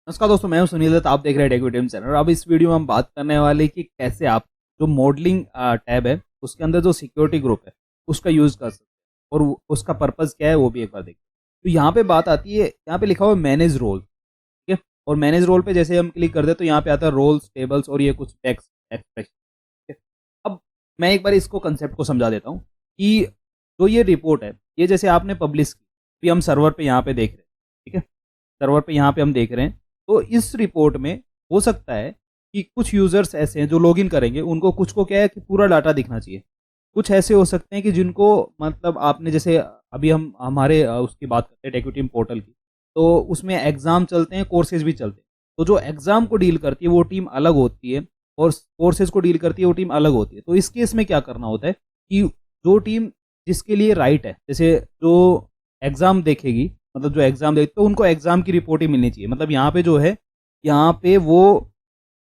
नमस्कार दोस्तों, मैं हूं सुनील दत्त। आप देख रहे हैं टेक वीडियो चैनल। अब इस वीडियो में हम बात करने वाले कि कैसे आप जो मॉडलिंग टैब है उसके अंदर जो सिक्योरिटी ग्रुप है उसका यूज़ कर सकते हैं और उसका पर्पस क्या है वो भी एक बार देखते हैं। तो यहाँ पे बात आती है, यहाँ पे लिखा हुआ है मैनेज रोल, ठीक है। और मैनेज रोल पे जैसे हम क्लिक करते हैं तो यहाँ पे आता है रोल्स, टेबल्स और ये कुछ टेक्स्ट एक्सप्रेशन, ठीक है। अब मैं एक बार इसको कंसेप्ट को समझा देता हूँ कि जो ये रिपोर्ट है ये जैसे आपने पब्लिश की, अभी हम सर्वर पे यहाँ पे देख रहे हैं, ठीक है। सर्वर पे यहाँ पे हम देख रहे हैं। तो इस रिपोर्ट में हो सकता है कि कुछ यूजर्स ऐसे हैं जो लॉगिन करेंगे, उनको कुछ को क्या है कि पूरा डाटा दिखना चाहिए। कुछ ऐसे हो सकते हैं कि जिनको मतलब आपने जैसे अभी हम हमारे उसकी बात करते हैं टेक्विटीम पोर्टल की, तो उसमें एग्जाम चलते हैं, कोर्सेज भी चलते हैं। तो जो एग्जाम को डील करती है वो टीम अलग होती है और कोर्सेज को डील करती है वो टीम अलग होती है। तो इस केस में क्या करना होता है कि जो टीम जिसके लिए राइट है, जैसे जो एग्जाम देखेगी, मतलब जो एग्जाम देखते तो उनको एग्जाम की रिपोर्ट ही मिलनी चाहिए। मतलब यहाँ पे जो है, यहाँ पे वो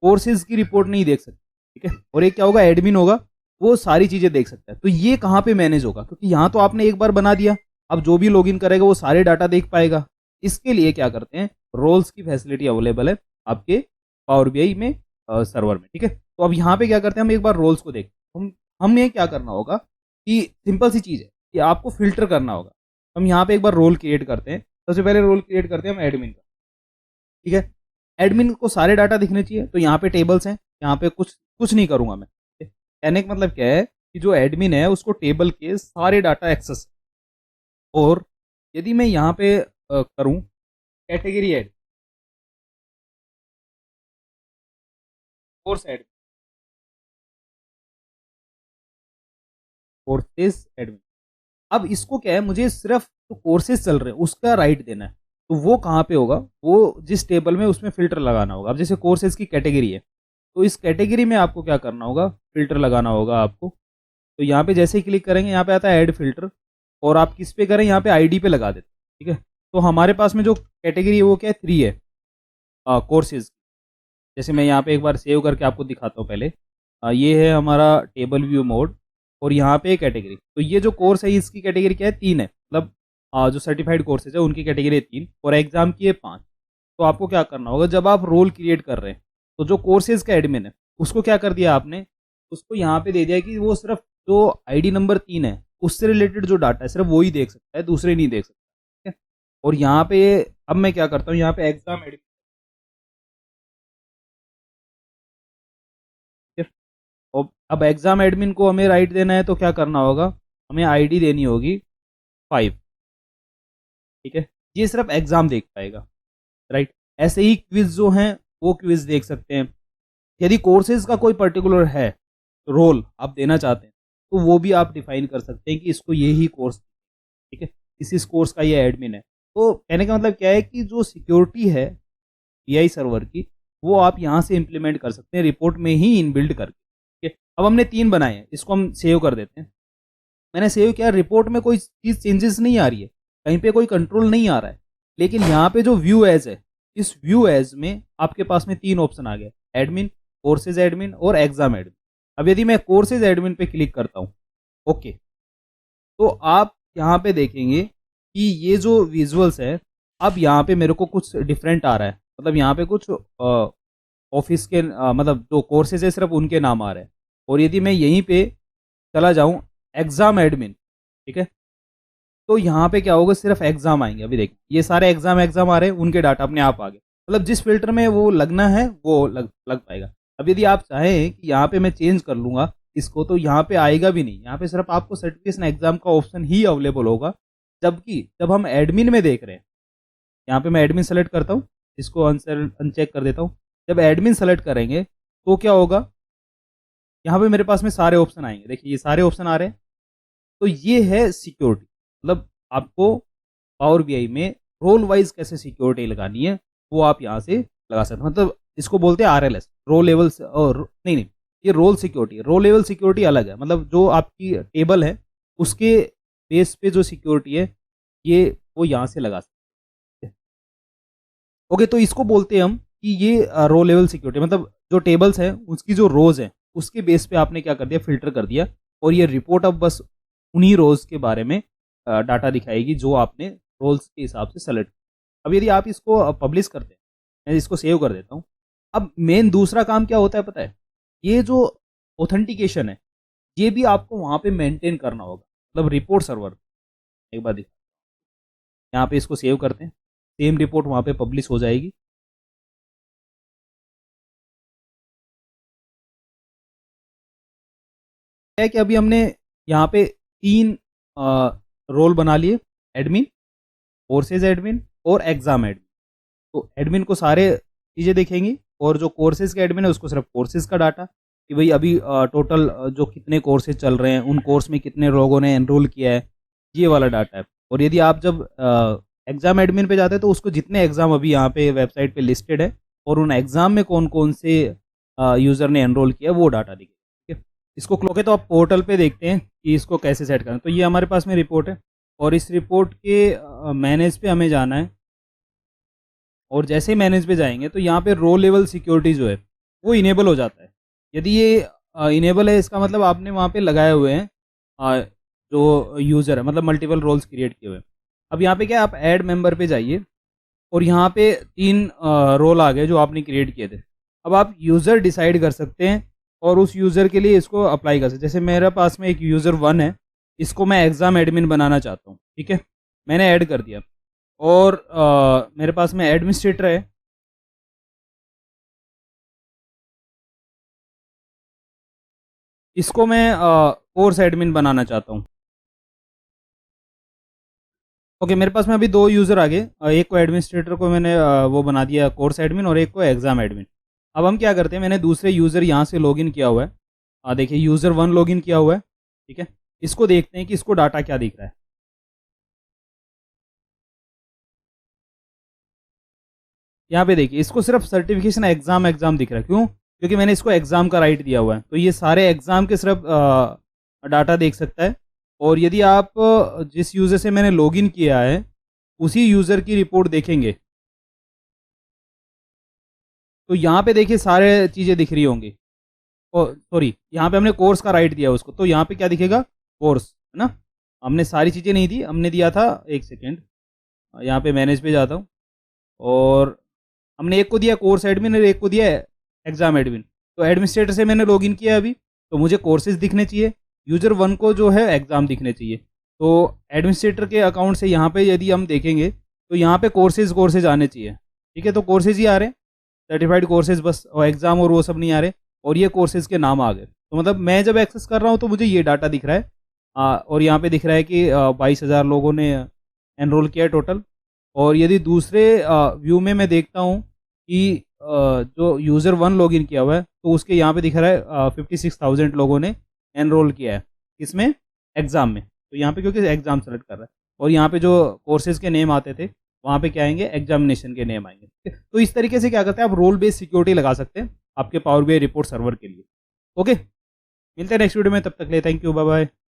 कोर्सेज की रिपोर्ट नहीं देख सकते, ठीक है। और एक क्या होगा, एडमिन होगा, वो सारी चीजें देख सकता है। तो ये कहाँ पे मैनेज होगा, क्योंकि यहाँ तो आपने एक बार बना दिया, अब जो भी लॉगिन करेगा वो सारे डाटा देख पाएगा। इसके लिए क्या करते हैं, रोल्स की फैसिलिटी अवेलेबल है आपके पावर बीआई में सर्वर में, ठीक है। तो अब यहाँ पे क्या करते हैं, हम एक बार रोल्स को देखते हैं। हमें क्या करना होगा कि सिंपल सी चीज है कि आपको फिल्टर करना होगा। हम यहाँ पे एक बार रोल क्रिएट करते हैं। सबसे पहले रोल क्रिएट करते हैं हम एडमिन का, ठीक है। एडमिन को सारे डाटा दिखने चाहिए, तो यहाँ पे टेबल्स हैं, यहाँ पे कुछ कुछ नहीं करूंगा मैं, ठीक है। कहने का मतलब क्या है कि जो एडमिन है उसको टेबल के सारे डाटा एक्सेस। और यदि मैं यहाँ पे करूँ category add, course add, courses admin, अब इसको क्या है, मुझे सिर्फ जो कोर्सेज चल रहे हैं उसका राइट देना है। तो वो कहाँ पे होगा, वो जिस टेबल में उसमें फिल्टर लगाना होगा। अब जैसे कोर्सेज की कैटेगरी है, तो इस कैटेगरी में आपको क्या करना होगा, फिल्टर लगाना होगा आपको। तो यहाँ पे जैसे ही क्लिक करेंगे यहाँ पे आता है ऐड फिल्टर, और आप किस पे करें, यहाँ पे आईडी पे लगा देते हैं, ठीक है। तो हमारे पास में जो कैटेगरी है वो क्या है, 3 है कोर्सेज। जैसे मैं यहाँ पे एक बार सेव करके आपको दिखाता हूँ पहले। ये है हमारा टेबल व्यू मोड, और यहाँ पे कैटेगरी। तो ये जो कोर्स है इसकी कैटेगरी क्या है, 3 है। मतलब जो सर्टिफाइड कोर्सेज है उनकी कैटेगरी है 3 और एग्जाम की है 5। तो आपको क्या करना होगा, जब आप रोल क्रिएट कर रहे हैं तो जो कोर्सेज का एडमिन है उसको क्या कर दिया आपने, उसको यहाँ पे दे दिया कि वो सिर्फ जो आईडी नंबर 3 है उससे रिलेटेड जो डाटा है सिर्फ वो ही देख सकता है, दूसरे नहीं देख सकता, ठीक है। और यहाँ पे अब मैं क्या करता हूँ, यहाँ पे एग्जाम एडमिन, अब एग्जाम एडमिन को हमें राइट देना है तो क्या करना होगा, हमें आईडी देनी होगी 5, ठीक है। ये सिर्फ एग्जाम देख पाएगा, राइट। ऐसे ही क्विज जो हैं वो क्विज देख सकते हैं। यदि कोर्सेज का कोई पर्टिकुलर है रोल आप देना चाहते हैं तो वो भी आप डिफाइन कर सकते हैं कि इसको ये ही कोर्स, ठीक है, इस कोर्स का ये एडमिन है। तो कहने का मतलब क्या है कि जो सिक्योरिटी है बीआई सर्वर की, वो आप यहाँ से इंप्लीमेंट कर सकते हैं रिपोर्ट में ही इनबिल्ड करके, ठीक है। अब हमने 3 बनाए हैं, इसको हम सेव कर देते हैं। मैंने सेव किया, रिपोर्ट में कोई चीज़ चेंजेस नहीं आ रही है, कहीं पे कोई कंट्रोल नहीं आ रहा है। लेकिन यहाँ पे जो व्यू एज है, इस व्यू एज में आपके पास में 3 ऑप्शन आ गए, एडमिन, कोर्सेज एडमिन और एग्जाम एडमिन। अब यदि मैं कोर्सेज एडमिन पे क्लिक करता हूँ, ओके, तो आप यहाँ पे देखेंगे कि ये जो विजुअल्स है, अब यहाँ पे मेरे को कुछ डिफरेंट आ रहा है। मतलब यहाँ पे कुछ ऑफिस के मतलब जो कोर्सेज है सिर्फ उनके नाम आ रहे हैं। और यदि मैं यहीं पे चला जाऊँ एग्जाम एडमिन, ठीक है, तो यहाँ पे क्या होगा, सिर्फ एग्जाम आएंगे। अभी देखिए ये सारे एग्जाम एग्जाम आ रहे हैं, उनके डाटा अपने आप आ गए। मतलब जिस फिल्टर में वो लगना है वो लग पाएगा। अब यदि आप चाहें कि यहाँ पे मैं चेंज कर लूँगा इसको, तो यहाँ पे आएगा भी नहीं, यहाँ पे सिर्फ आपको सर्टिफिकेशन एग्जाम का ऑप्शन ही अवेलेबल होगा। जबकि जब हम एडमिन में देख रहे हैं, यहाँ पे मैं एडमिन सेलेक्ट करता हूँ, इसको अनचेक कर देता हूँ। जब एडमिन सेलेक्ट करेंगे तो क्या होगा, यहाँ पे मेरे पास में सारे ऑप्शन आएंगे। देखिए ये सारे ऑप्शन आ रहे हैं। तो ये है सिक्योरिटी। मतलब आपको पावर बीआई में रोल वाइज कैसे सिक्योरिटी लगानी है वो आप यहाँ से लगा सकते हैं। मतलब इसको बोलते हैं आरएलएस, रो लेवल, और नहीं नहीं, ये रोल सिक्योरिटी, रो लेवल सिक्योरिटी अलग है। मतलब जो आपकी टेबल है उसके बेस पे जो सिक्योरिटी है ये वो यहाँ से लगा सकते हैं। ओके, तो इसको बोलते हैं हम कि ये रो लेवल सिक्योरिटी। मतलब जो टेबल्स हैं उसकी जो रोज है उसके बेस पे आपने क्या कर दिया, फिल्टर कर दिया। और ये रिपोर्ट अब बस उन्हीं रोज के बारे में डाटा दिखाएगी जो आपने रोल्स के हिसाब से सेलेक्ट। अब यदि आप इसको पब्लिश करते हैं मैं इसको सेव कर देता हूँ। अब मेन दूसरा काम क्या होता है पता है? ये जो ऑथेंटिकेशन है, ये भी आपको वहाँ पे मेंटेन करना होगा, मतलब रिपोर्ट सर्वर। एक बार दिखा, यहाँ पे इसको सेव करते हैं, सेम रिपोर्ट वहाँ पे पब्लिश हो जाएगी। है कि अभी हमने यहाँ पे 3 रोल बना लिए, एडमिन, कोर्सेज एडमिन और एग्ज़ाम एडमिन। तो एडमिन को सारे चीज़ें दिखेंगी और जो कोर्सेज का एडमिन है उसको सिर्फ कोर्सेज का डाटा, कि भाई अभी टोटल जो कितने कोर्सेज चल रहे हैं, उन कोर्स में कितने लोगों ने एनरोल किया है, ये वाला डाटा है। और यदि आप जब एग्ज़ाम एडमिन पे जाते हैं तो उसको जितने एग्ज़ाम अभी यहाँ पे वेबसाइट पे लिस्टेड है और उन एग्ज़ाम में कौन कौन से यूज़र ने एनरोल किया वो डाटा दिखेगा। ठीक है, इसको क्लोके तो आप पोर्टल पे देखते हैं कि इसको कैसे सेट करना। तो ये हमारे पास में रिपोर्ट है और इस रिपोर्ट के मैनेज पे हमें जाना है। और जैसे ही मैनेज पे जाएंगे तो यहाँ पे रो लेवल सिक्योरिटी जो है वो इनेबल हो जाता है। यदि ये इनेबल है, इसका मतलब आपने वहाँ पे लगाए हुए हैं जो यूज़र है, मतलब मल्टीपल रोल्स क्रिएट किए हुए हैं। अब यहाँ पे क्या है, आप ऐड मेंबर पे जाइए और यहाँ पे 3 रोल आ गए जो आपने क्रिएट किए थे। अब आप यूज़र डिसाइड कर सकते हैं और उस यूज़र के लिए इसको अप्लाई कर सकते हैं। जैसे मेरे पास में एक यूज़र 1 है, इसको मैं एग्ज़ाम एडमिन बनाना चाहता हूँ। ठीक है, मैंने ऐड कर दिया। और मेरे पास में एडमिनिस्ट्रेटर है, इसको मैं कोर्स एडमिन बनाना चाहता हूँ। ओके, मेरे पास में अभी 2 यूज़र आ गए। एक को एडमिनिस्ट्रेटर को मैंने वो बना दिया कोर्स एडमिन और एक को एग्ज़ाम एडमिन। अब हम क्या करते हैं, मैंने दूसरे यूज़र यहाँ से लॉगिन किया हुआ है। देखिए यूज़र 1 लॉगिन किया हुआ है। ठीक है, इसको देखते हैं कि इसको डाटा क्या दिख रहा है। यहाँ पे देखिए इसको सिर्फ सर्टिफिकेशन एग्ज़ाम एग्ज़ाम दिख रहा है। क्यों? क्योंकि मैंने इसको एग्ज़ाम का राइट दिया हुआ है, तो ये सारे एग्ज़ाम के सिर्फ डाटा देख सकता है। और यदि आप जिस यूज़र से मैंने लॉगिन किया है उसी यूज़र की रिपोर्ट देखेंगे तो यहाँ पे देखिए सारे चीज़ें दिख रही होंगी। सॉरी, यहाँ पे हमने कोर्स का राइट दिया उसको, तो यहाँ पे क्या दिखेगा, कोर्स, है ना। हमने सारी चीज़ें नहीं दी, हमने दिया था, एक सेकेंड, यहाँ पे मैनेज पे जाता हूँ और हमने एक को दिया कोर्स एडमिन और एक को दिया एग्ज़ाम एडमिन। तो एडमिनिस्ट्रेटर से मैंने लॉगिन किया अभी, तो मुझे कोर्सेज दिखने चाहिए। यूज़र 1 को जो है एग्ज़ाम दिखने चाहिए। तो एडमिनिस्ट्रेटर के अकाउंट से यहाँ पे यदि हम देखेंगे तो यहाँ पे कोर्सेज कोर्सेज आने चाहिए। ठीक है, तो कोर्सेज ही आ रहे हैं, सर्टिफाइड कोर्सेज बस, और एग्ज़ाम और वो सब नहीं आ रहे। और ये कोर्सेज के नाम आ गए, तो मतलब मैं जब एक्सेस कर रहा हूँ तो मुझे ये डाटा दिख रहा है। और यहाँ पे दिख रहा है कि 22,000 लोगों ने एनरोल किया है टोटल। और यदि दूसरे व्यू में मैं देखता हूँ कि जो यूज़र 1 लॉगिन किया हुआ है तो उसके यहाँ पे दिख रहा है 56,000 लोगों ने एनरोल किया है, किसमें, एग्ज़ाम में। तो यहाँ पे क्योंकि एग्ज़ाम सेलेक्ट कर रहा है और यहाँ पे जो कोर्सेज़ के नेम आते थे वहाँ पे क्या आएंगे, एग्जामिनेशन के नेम आएंगे। ठीक है? तो इस तरीके से क्या करते हैं, आप रोल बेस्ड सिक्योरिटी लगा सकते हैं आपके पावर बीआई रिपोर्ट सर्वर के लिए। ओके, मिलते हैं नेक्स्ट वीडियो में, तब तक के लिए थैंक यू, बाय बाय।